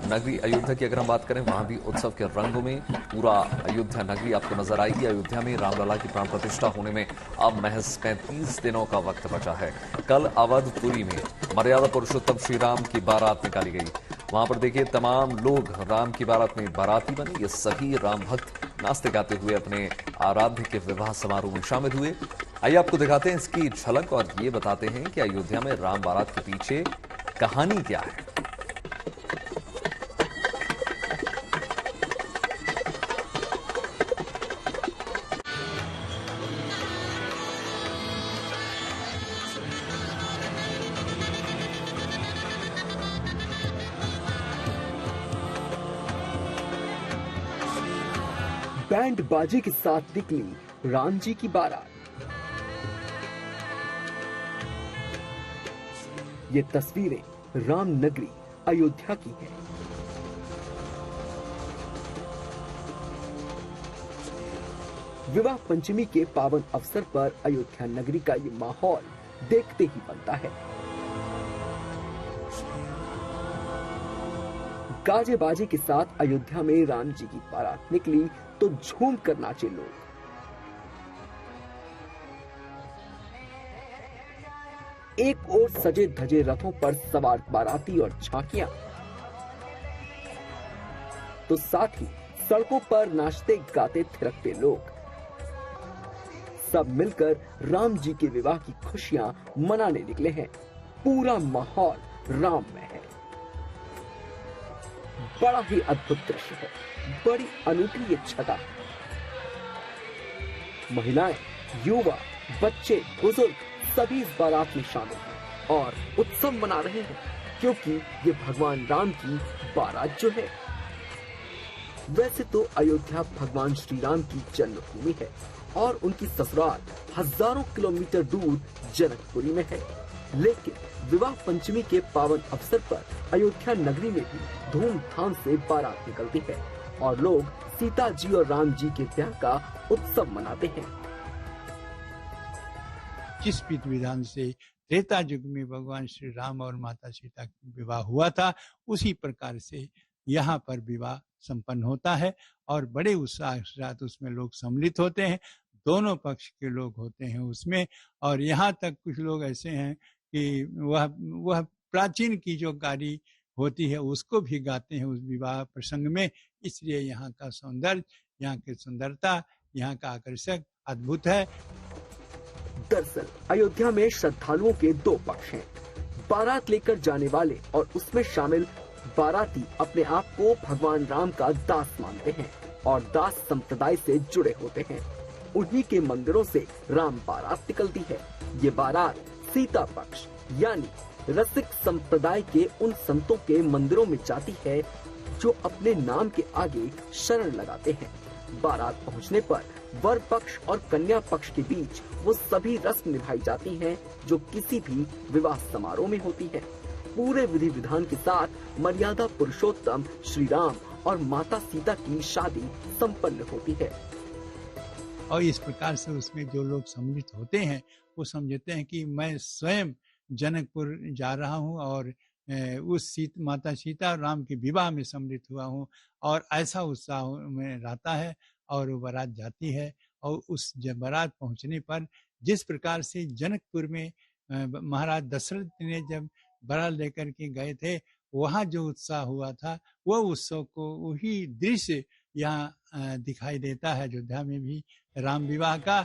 नगरी अयोध्या की अगर हम बात करें, वहां भी उत्सव के रंगों में पूरा अयोध्या नगरी आपको नजर आएगी। अयोध्या में रामलला की प्राण प्रतिष्ठा होने में अब महज 35 दिनों का वक्त बचा है। कल अवधपुरी में मर्यादा पुरुषोत्तम श्री राम की बारात निकाली गई। वहां पर देखिए तमाम लोग राम की बारात में बाराती बने। ये सभी राम भक्त नाचते गाते हुए अपने आराध्य के विवाह समारोह में शामिल हुए। आइए आपको दिखाते हैं इसकी झलक और ये बताते हैं कि अयोध्या में राम बारात के पीछे कहानी क्या है। बैंड बाजे के साथ निकली राम जी की बारात। ये तस्वीरें राम नगरी अयोध्या की हैं। विवाह पंचमी के पावन अवसर पर अयोध्या नगरी का ये माहौल देखते ही बनता है। गाजे बाजे के साथ अयोध्या में राम जी की बारात निकली तो झूम कर नाचे लोग। एक ओर सजे धजे रथों पर सवार बाराती और झांकियां, तो साथ ही सड़कों पर नाचते गाते थिरकते लोग। सब मिलकर राम जी के विवाह की खुशियां मनाने निकले हैं। पूरा माहौल राममय है। बड़ा ही अद्भुत दृश्य है। बड़ी अनूठी ये छटा। महिलाएं, युवा, बच्चे, बुजुर्ग सभी इस बारात में शामिल हैं और उत्सव मना रहे हैं, क्योंकि ये भगवान राम की बारात जो है। वैसे तो अयोध्या भगवान श्री राम की जन्मभूमि है और उनकी ससुराल हजारों किलोमीटर दूर जनकपुरी में है, लेकिन विवाह पंचमी के पावन अवसर पर अयोध्या नगरी में भी धूमधाम से बारात निकलती है और लोग सीता जी और राम जी के ब्याह का उत्सव मनाते हैं। जिस विधि विधान से त्रेता युग में भगवान श्री राम और माता सीता का विवाह हुआ था, उसी प्रकार से यहाँ पर विवाह संपन्न होता है और बड़े उत्साह के साथ उसमें लोग सम्मिलित होते हैं। दोनों पक्ष के लोग होते हैं उसमें, और यहाँ तक कुछ लोग ऐसे हैं कि वह प्राचीन की जो गाड़ी होती है उसको भी गाते हैं उस विवाह प्रसंग में। इसलिए यहाँ का सौंदर्य, यहाँ की सुंदरता, यहाँ का आकर्षक अद्भुत है। दरअसल अयोध्या में श्रद्धालुओं के दो पक्ष हैं। बारात लेकर जाने वाले और उसमें शामिल बाराती अपने आप को भगवान राम का दास मानते हैं और दास संप्रदाय से जुड़े होते हैं। उन्हीं के मंदिरों से राम बारात निकलती है। ये बारात सीता पक्ष यानी रसिक संप्रदाय के उन संतों के मंदिरों में जाती है जो अपने नाम के आगे शरण लगाते हैं। बारात पहुंचने पर वर पक्ष और कन्या पक्ष के बीच वो सभी रस्म निभाई जाती हैं जो किसी भी विवाह समारोह में होती है। पूरे विधि विधान के साथ मर्यादा पुरुषोत्तम श्री राम और माता सीता की शादी संपन्न होती है। और इस प्रकार से उसमें जो लोग सम्मिलित होते हैं वो समझते हैं कि मैं स्वयं जनकपुर जा रहा हूँ और उस माता सीता और राम के विवाह में सम्मिलित हुआ हूँ, और ऐसा उत्साह में रहता है। और वो बारात जाती है और उस बारात पहुंचने पर जिस प्रकार से जनकपुर में महाराज दशरथ ने जब बारात लेकर के गए थे, वहाँ जो उत्साह हुआ था वो उत्सव को वही दृश्य यहाँ दिखाई देता है अयोध्या में भी राम विवाह का।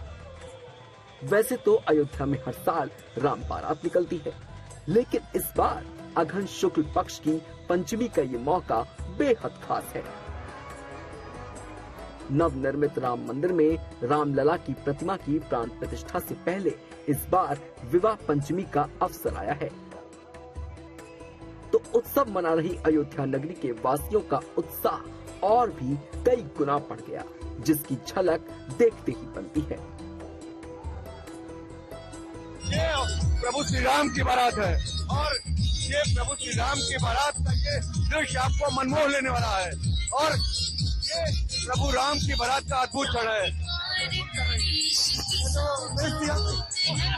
वैसे तो अयोध्या में हर साल राम बारात निकलती है, लेकिन इस बार अघन शुक्ल पक्ष की पंचमी का ये मौका बेहद खास है। नवनिर्मित राम मंदिर में रामलला की प्रतिमा की प्राण प्रतिष्ठा से पहले इस बार विवाह पंचमी का अवसर आया है, तो उत्सव मना रही अयोध्या नगरी के वासियों का उत्साह और भी कई गुना बढ़ गया, जिसकी झलक देखते ही बनती है। ये प्रभु श्री राम की बारात है और ये प्रभु श्री राम की बारात का ये दृश्य आपको मनमोह लेने वाला है और ये प्रभु राम की बारात का अद्भुत क्षण है।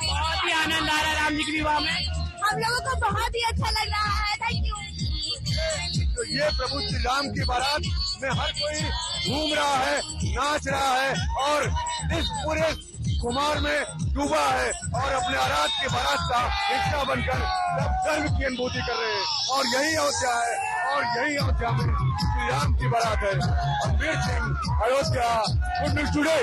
बहुत ही आनंद आ रहा है राम जी के विवाह में। हम लोगों को बहुत ही अच्छा लग रहा है। Thank you. ये प्रभु श्री राम की बारात में हर कोई घूम रहा है, नाच रहा है और इस पूरे खुमार में डूबा है और अपने आराध की बारात का हिस्सा बनकर सब गर्व की अनुभूति कर रहे हैं। और यही अयोध्या है और यही अयोध्या में श्री राम की बारात है। Ranveer Singh, Ayodhya, good news today.